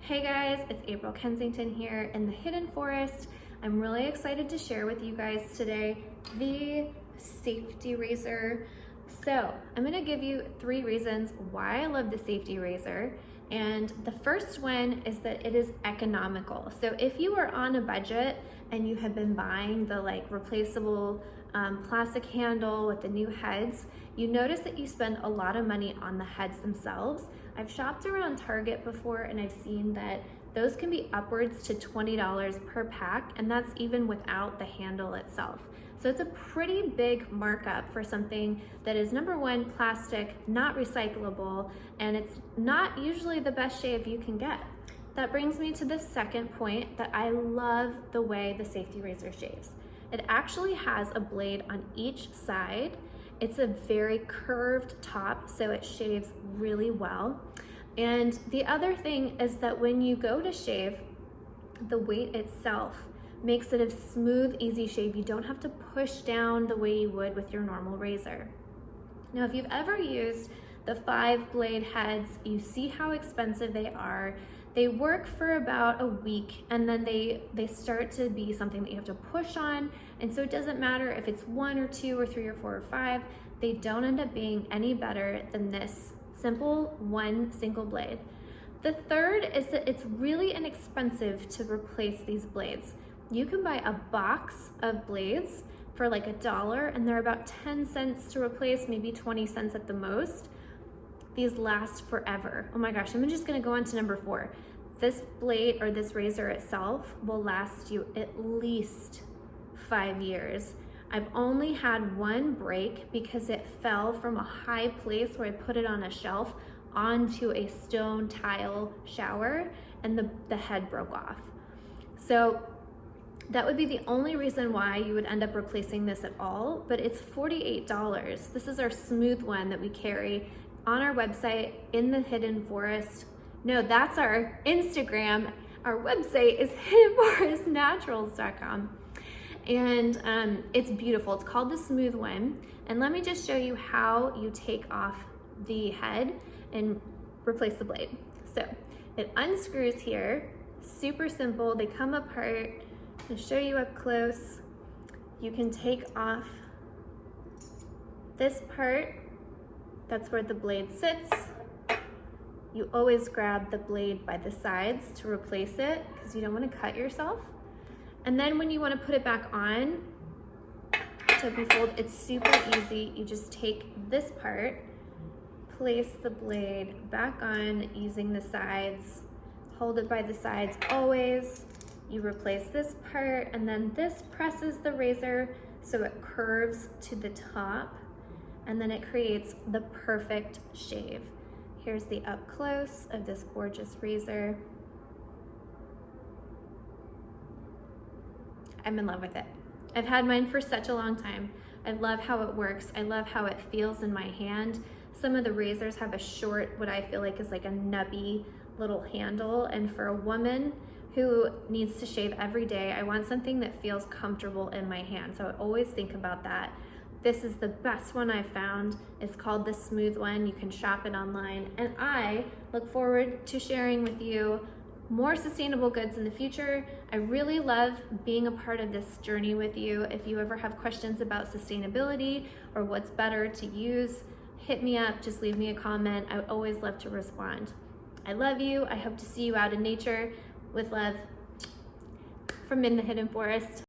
Hey guys, it's April Kensington here in the Hidden Forest. I'm really excited to share with you guys today the safety razor. So I'm gonna give you 3 reasons why I love the safety razor. And the first one is that it is economical. So if you are on a budget and you have been buying the replaceable plastic handle with the new heads, you notice that you spend a lot of money on the heads themselves. I've shopped around Target before and I've seen that those can be upwards to $20 per pack, and that's even without the handle itself. So it's a pretty big markup for something that is, number one, plastic, not recyclable, and it's not usually the best shave you can get. That brings me to the second point, that I love the way the safety razor shaves. It actually has a blade on each side. It's a very curved top, so it shaves really well. And the other thing is that when you go to shave, the weight itself makes it a smooth, easy shave. You don't have to push down the way you would with your normal razor. Now, if you've ever used the 5-blade heads, you see how expensive they are. They work for about a week and then they start to be something that you have to push on. And so it doesn't matter if it's 1 or 2 or 3 or 4 or 5, they don't end up being any better than this simple one single blade. The third is that it's really inexpensive to replace these blades. You can buy a box of blades for like $1 and they're about 10 cents to replace, maybe 20 cents at the most. These last forever. Oh my gosh, I'm just gonna go on to number 4. This blade or this razor itself will last you at least 5 years. I've only had one break because it fell from a high place where I put it on a shelf onto a stone tile shower and the head broke off. So that would be the only reason why you would end up replacing this at all, but it's $48. This is our smooth one that we carry on our website in the Hidden Forest. No, that's our Instagram. Our website is hiddenforestnaturals.com. And it's beautiful. It's called the Smooth One. And let me just show you how you take off the head and replace the blade. So it unscrews here, super simple. They come apart. I'll show you up close. You can take off this part. That's where the blade sits. You always grab the blade by the sides to replace it because you don't want to cut yourself. And then when you want to put it back on to be folded, it's super easy. You just take this part, place the blade back on using the sides, hold it by the sides always. You replace this part, and then this presses the razor so it curves to the top, and then it creates the perfect shave. Here's the up close of this gorgeous razor. I'm in love with it. I've had mine for such a long time. I love how it works. I love how it feels in my hand. Some of the razors have a short, what I feel like is like a nubby little handle, and for a woman who needs to shave every day, I want something that feels comfortable in my hand. So I always think about that. This is the best one I've found. It's called the Smooth One. You can shop it online. And I look forward to sharing with you more sustainable goods in the future. I really love being a part of this journey with you. If you ever have questions about sustainability or what's better to use, hit me up, just leave me a comment. I would always love to respond. I love you. I hope to see you out in nature. With love, from in the Hidden Forest.